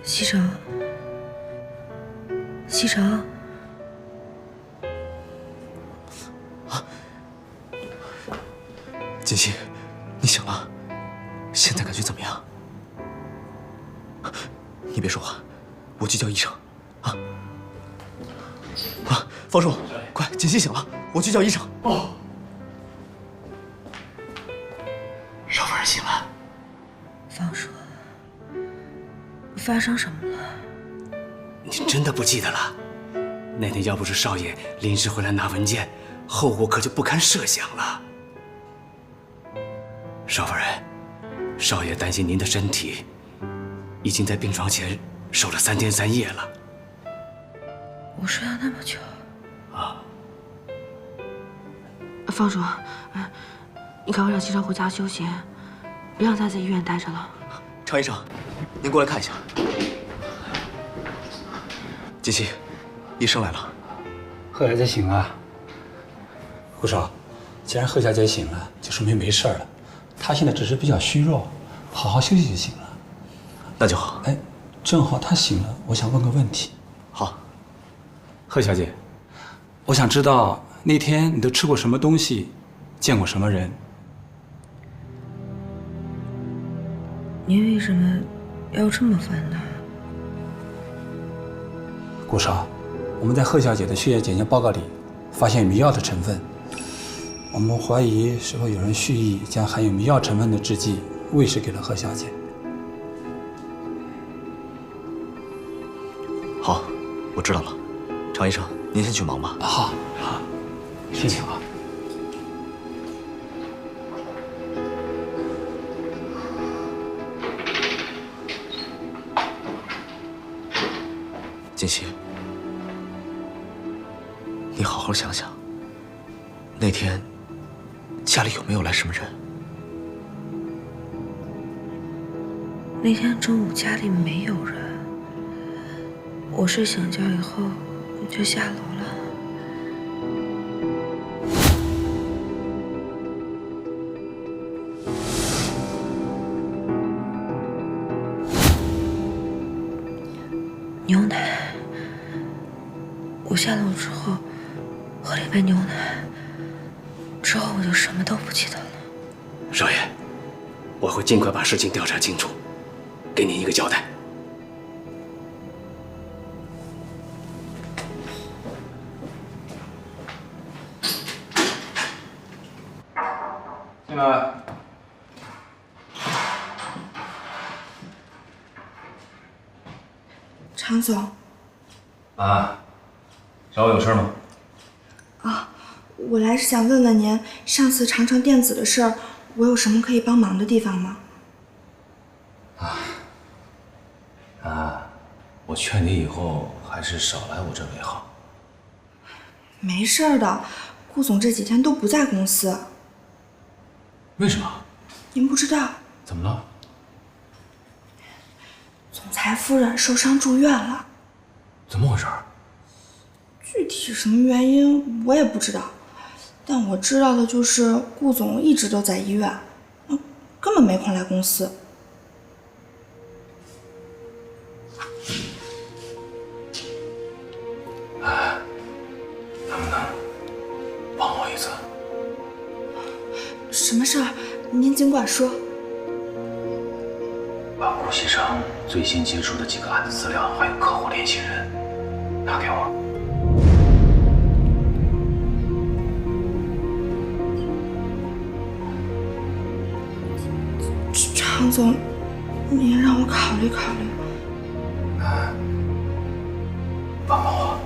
西城，西城，锦溪，你醒了，现在感觉怎么样？你别说话，我去叫医生。方叔，快，锦溪醒了，我去叫医生。哦，少夫人醒了。方叔，发生什么了？你真的不记得了？那天要不是少爷临时回来拿文件，后果可就不堪设想了。少夫人，少爷担心您的身体，已经在病床前守了3天3夜了。我睡了那么久。方叔，你赶快让西城回家休息，别让他在医院待着了。常医生，您过来看一下。锦溪，医生来了。贺小姐醒了。顾少，既然贺小姐醒了，就说明没事了。她现在只是比较虚弱，好好休息就行了。那就好。哎，正好她醒了，我想问个问题。好。贺小姐，我想知道那天你都吃过什么东西，见过什么人？您为什么要这么问呢？顾少，我们在贺小姐的血液检验报告里发现迷药的成分，我们怀疑是否有人蓄意将含有迷药成分的制剂喂食给了贺小姐。好，我知道了。常医生，您先去忙吧。好，好，谢谢啊。锦溪，你好好想想，那天家里有没有来什么人？那天中午家里没有人，我睡醒觉以后就下楼了。牛奶，我下楼之后喝了一杯牛奶，之后我就什么都不记得了。少爷，我会尽快把事情调查清楚，给您一个交代。进来。常总。啊，找我有事吗？我来是想问问您，上次长城电子的事儿，我有什么可以帮忙的地方吗？我劝你以后还是少来我这为好。没事儿的，顾总这几天都不在公司。为什么？您不知道，怎么了？总裁夫人受伤住院了。怎么回事？具体什么原因我也不知道，但我知道的就是顾总一直都在医院，根本没空来公司。能不能帮我一次？什么事儿？您尽管说。把顾西城最新接触的几个案子资料还有客户联系人拿给我。常总，您让我考虑考虑。帮帮我。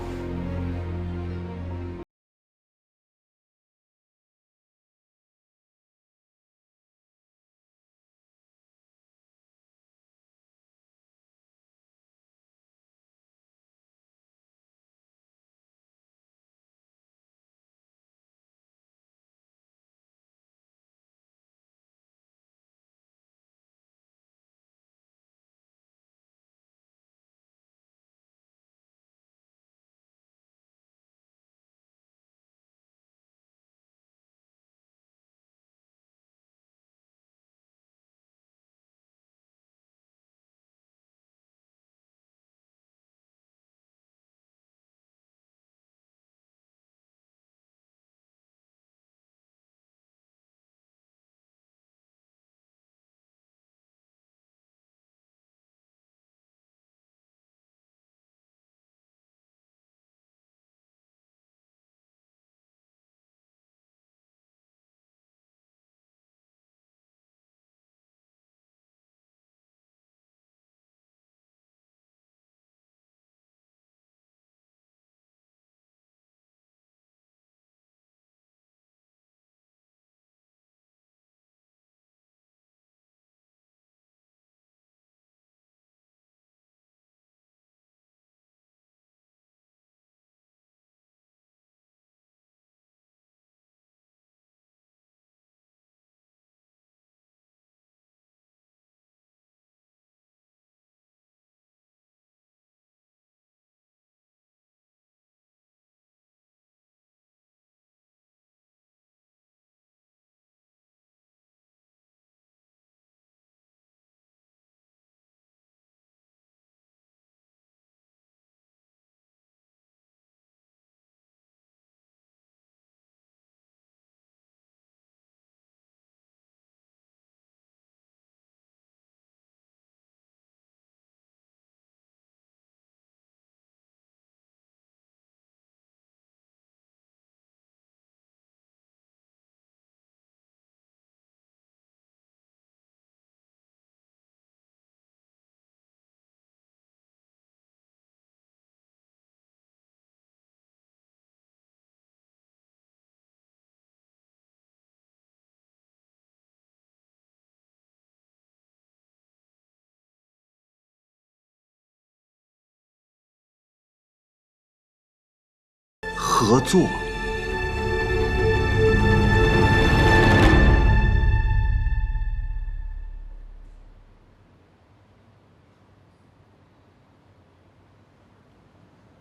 合作。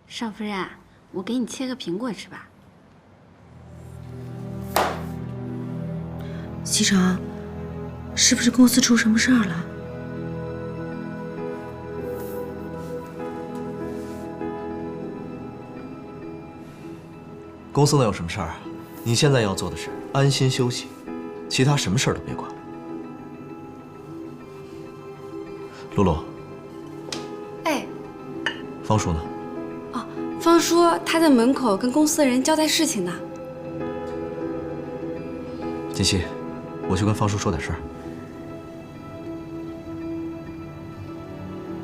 少夫人，我给你切个苹果吃吧。西城，是不是公司出什么事儿了？公司能有什么事儿？你现在要做的是安心休息，其他什么事儿都别管。露露，哎，方叔呢？哦，方叔他在门口跟公司的人交代事情呢。锦溪，我去跟方叔说点事儿。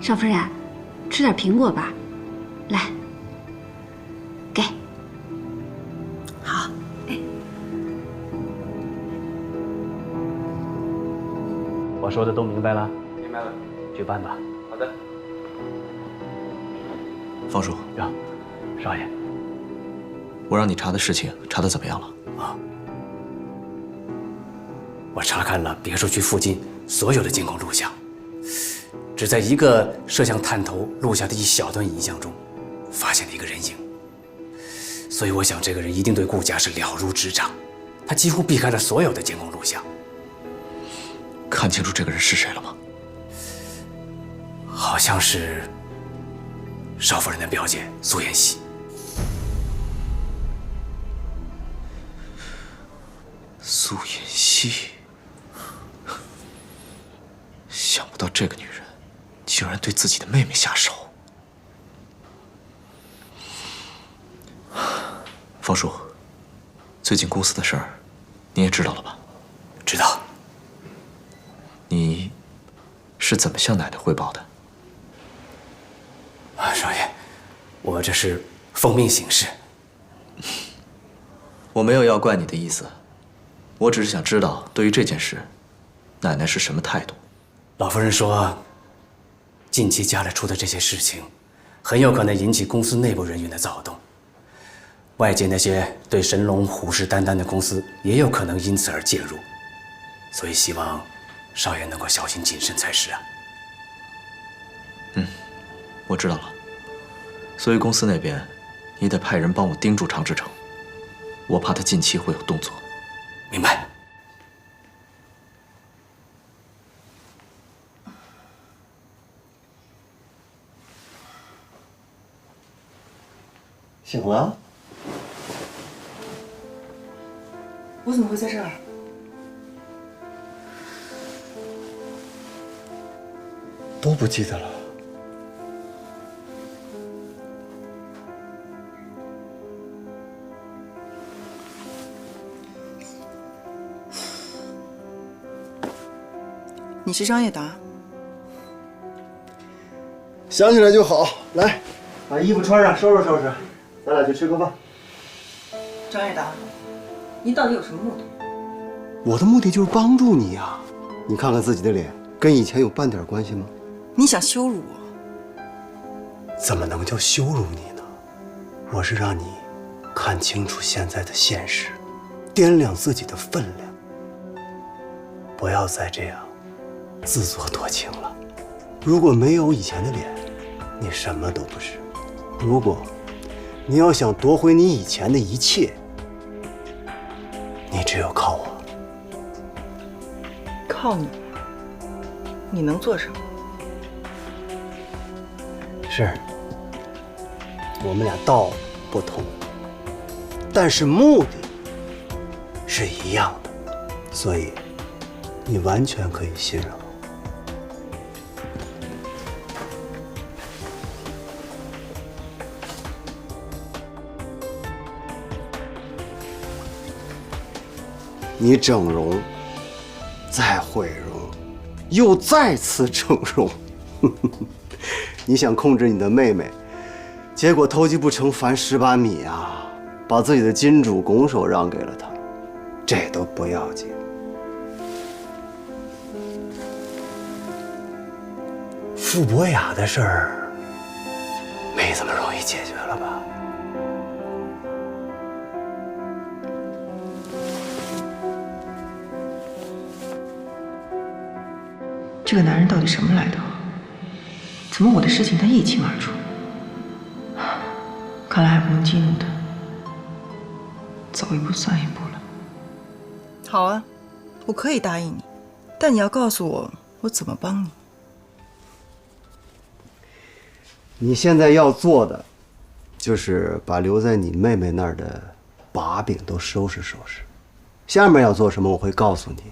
少夫人，吃点苹果吧，来，给。好，我说的都明白了？明白了，去办吧。好的。方叔，呀，少爷，我让你查的事情查得怎么样了？我查看了别墅区附近所有的监控录像，只在一个摄像探头录下的一小段影像中，发现了一个人影。所以我想，这个人一定对顾家是了如指掌，他几乎避开了所有的监控录像。看清楚这个人是谁了吗？好像是少夫人的表姐苏妍希。苏妍希。想不到这个女人竟然对自己的妹妹下手。方叔，最近公司的事儿你也知道了吧？知道。你是怎么向奶奶汇报的？少爷，我这是奉命行事。我没有要怪你的意思，我只是想知道对于这件事，奶奶是什么态度。老夫人说，近期家里出的这些事情，很有可能引起公司内部人员的躁动。外界那些对神龙虎视眈眈的公司，也有可能因此而介入，所以希望少爷能够小心谨慎才是啊。我知道了。所以公司那边，你得派人帮我盯住常志成，我怕他近期会有动作。明白。醒了？我怎么会在这儿？都不记得了。你是张叶达？想起来就好。来，把衣服穿上，收拾收拾，咱俩去吃个饭。张叶达，你到底有什么目的？我的目的就是帮助你呀。你看看自己的脸，跟以前有半点关系吗？你想羞辱我？怎么能叫羞辱你呢？我是让你看清楚现在的现实，掂量自己的分量，不要再这样自作多情了。如果没有以前的脸，你什么都不是。如果你要想夺回你以前的一切，你只有靠我。靠你？你能做什么？是，我们俩道不同，但是目的是一样的，所以你完全可以信任我。你整容，再毁容，又再次整容，你想控制你的妹妹，结果偷鸡不成反蚀把米啊，把自己的金主拱手让给了她，这都不要紧。傅博雅的事儿没这么容易解决了吧？这个男人到底什么来头？怎么我的事情他一清二楚？看来还不能激怒他，走一步算一步了。好啊，我可以答应你，但你要告诉我，我怎么帮你。你现在要做的，就是把留在你妹妹那儿的把柄都收拾收拾。下面要做什么，我会告诉你。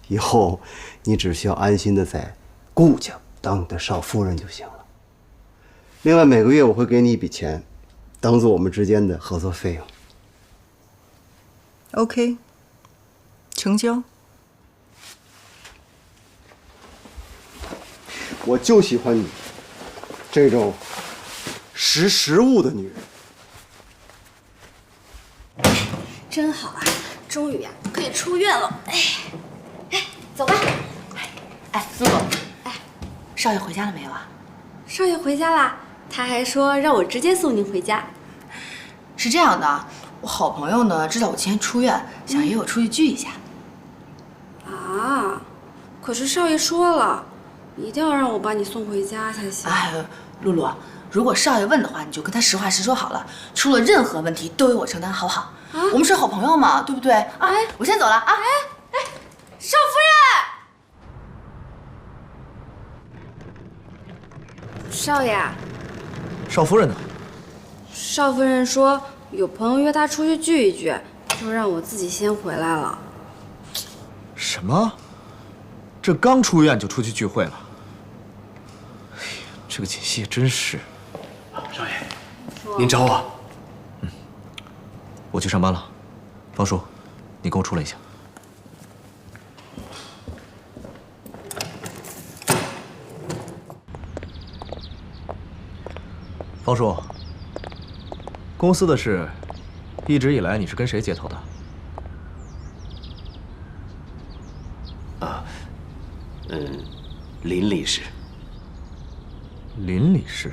以后你只需要安心的在顾家当你的少夫人就行了。另外，每个月我会给你一笔钱，当做我们之间的合作费用。OK， 成交。我就喜欢你这种识时务的女人。真好啊，终于呀可以出院了。哎，走吧。哎，露露，哎，少爷回家了没有啊？少爷回家啦，他还说让我直接送您回家。是这样的，我好朋友呢知道我今天出院，想约我出去聚一下。啊，可是少爷说了，一定要让我把你送回家才行。哎，露露，如果少爷问的话，你就跟他实话实说好了，出了任何问题都由我承担，好不好？啊，我们是好朋友嘛，对不对？哎，我先走了啊！少夫人，少爷，少夫人呢？少夫人说有朋友约她出去聚一聚，就让我自己先回来了。什么？这刚出院就出去聚会了？哎呀，这个锦溪也真是。少爷，您找我？我去上班了。方叔，你跟我出来一下。方叔，公司的事，一直以来你是跟谁接头的？林理事。林理事，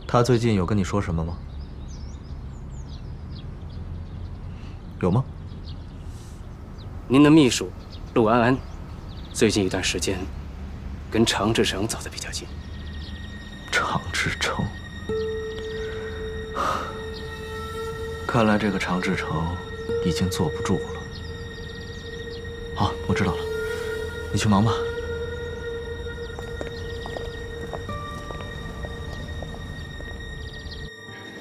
他最近有跟你说什么吗？有吗？您的秘书陆安安，最近一段时间跟常志成走得比较近。常志成，看来这个常志成已经坐不住了。好，我知道了，你去忙吧。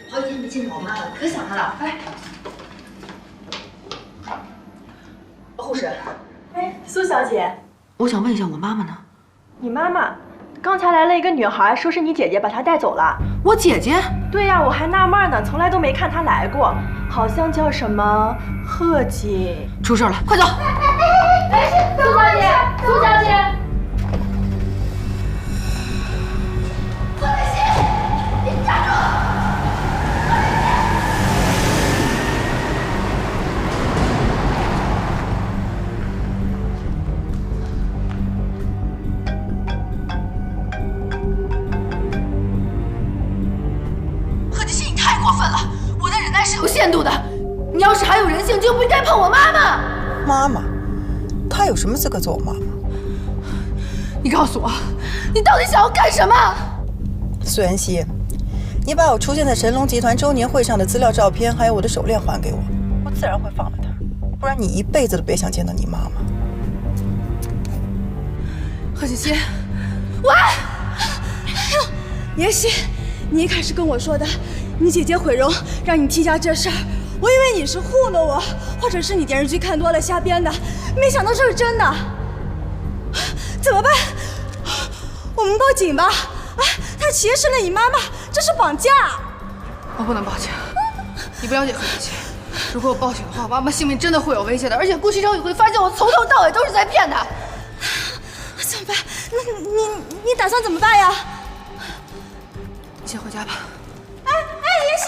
好几天没见着我妈了，可想她了。哎，护士，哎，苏小姐，我想问一下我妈妈呢？你妈妈刚才来了一个女孩，说是你姐姐把她带走了。我姐姐？对呀，我还纳闷呢，从来都没看她来过，好像叫什么贺锦。出事了，快走！哎，苏小姐，苏小姐。有限度的，你要是还有人性，就不应该碰我妈妈。妈妈，她有什么资格做我妈妈？你告诉我，你到底想要干什么？苏妍希，你把我出现在神龙集团周年会上的资料、照片，还有我的手链还给我，我自然会放了她。不然你一辈子都别想见到你妈妈。贺锦溪，喂！妍希，你一开始跟我说的，你姐姐毁容让你替家这事儿，我以为你是糊弄我，或者是你电视剧看多了瞎编的，没想到这是真的。怎么办？我们报警吧！啊，他挟持了你妈妈，这是绑架。我不能报警，你不了解贺锦溪。如果我报警的话，我妈妈性命真的会有危险的，而且顾西城也会发现我从头到尾都是在骗他。怎么办？你打算怎么办呀？你先回家吧。哎，妍希。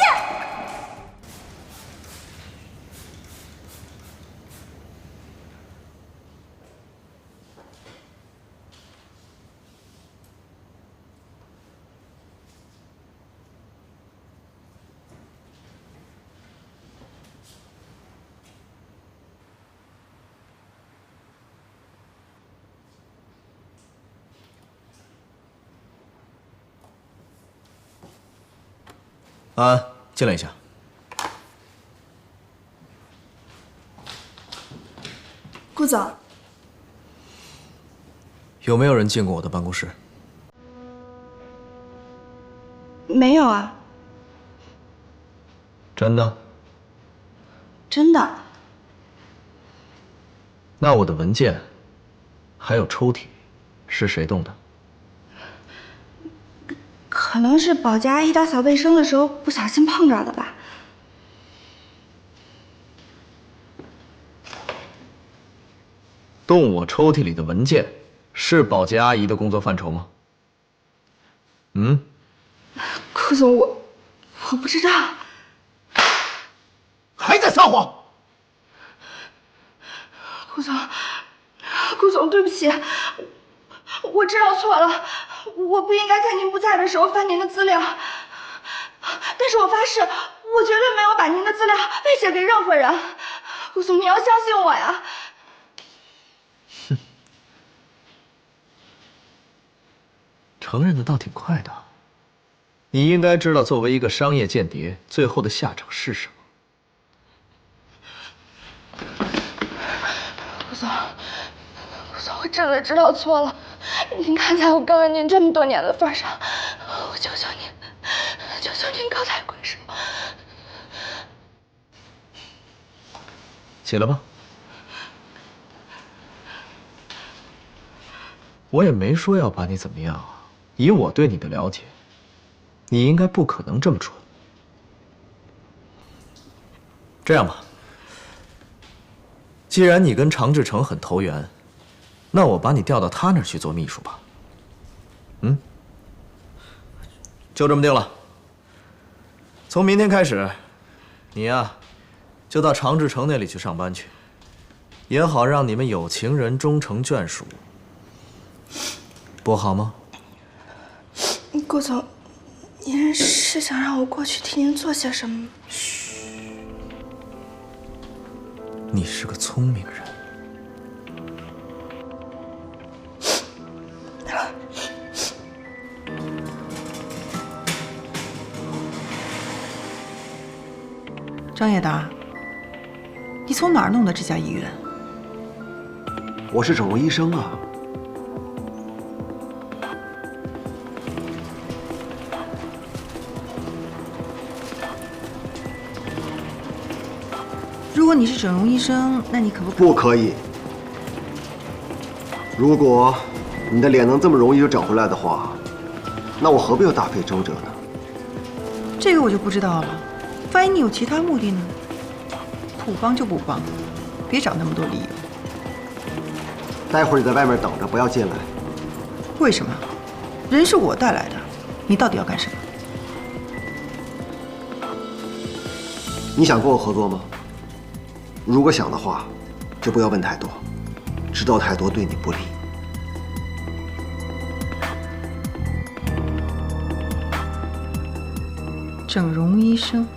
安安，进来一下。顾总，有没有人进过我的办公室？没有啊，真的？真的。那我的文件，还有抽屉，是谁动的？可能是保洁阿姨打扫卫生的时候不小心碰着的吧。动我抽屉里的文件，是保洁阿姨的工作范畴吗？顾总，我不知道。还在撒谎！顾总，对不起，我知道错了，我不应该在您不在的时候翻您的资料。但是我发誓，我绝对没有把您的资料喂写给任何人。顾总，你要相信我呀！承认的倒挺快的。你应该知道，作为一个商业间谍，最后的下场是什么。顾总，我真的知道错了。您看在我跟了您这么多年的份上，我求求您高抬贵手。起来吧。我也没说要把你怎么样啊。以我对你的了解，你应该不可能这么蠢。这样吧，既然你跟常志成很投缘，那我把你调到他那儿去做秘书吧。就这么定了。从明天开始，你呀，就到常志成那里去上班去，也好让你们有情人终成眷属，不好吗？顾总，您是想让我过去替您做些什么吗？你是个聪明人。张叶达，你从哪儿弄的这家医院？我是整容医生啊。如果你是整容医生，那你可不可以？不可以。如果你的脸能这么容易就整回来的话，那我何必要大费周折呢？这个我就不知道了。万一你有其他目的呢？不帮就不帮，别找那么多理由。待会儿你在外面等着，不要进来。为什么？人是我带来的，你到底要干什么？你想跟我合作吗？如果想的话，就不要问太多，知道太多对你不利。整容医生，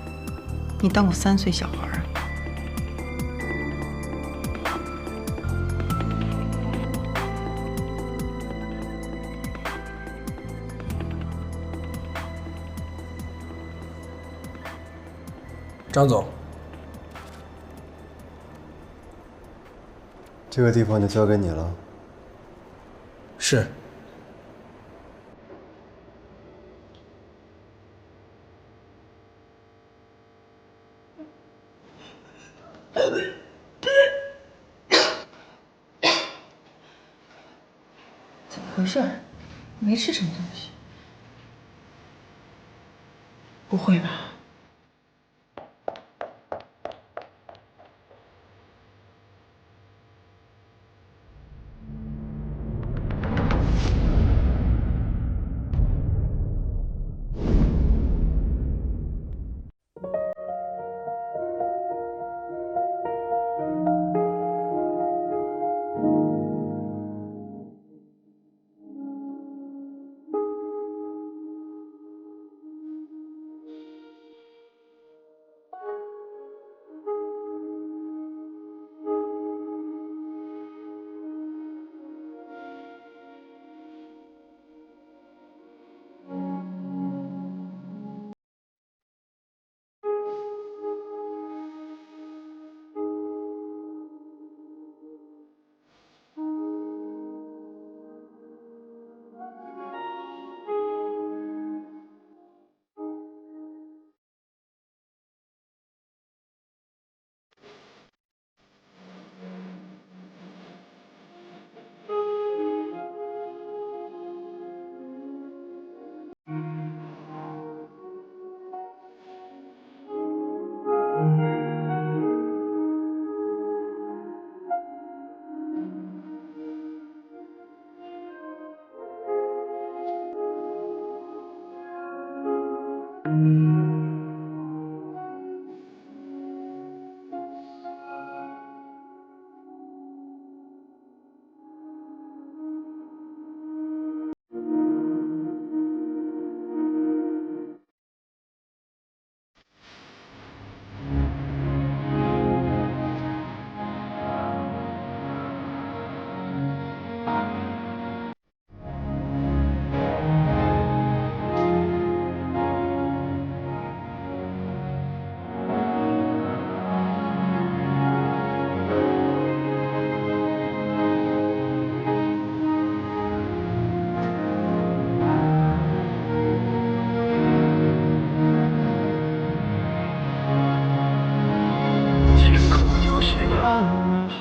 你当过3岁小孩啊？张总，这个地方就交给你了。是。怎么回事？没吃什么东西？不会吧？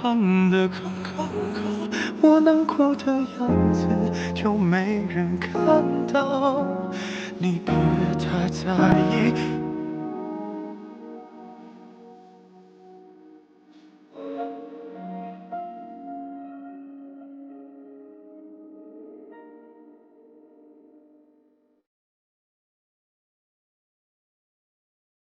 看得更高，我难过的样子就没人看到。你别太在意。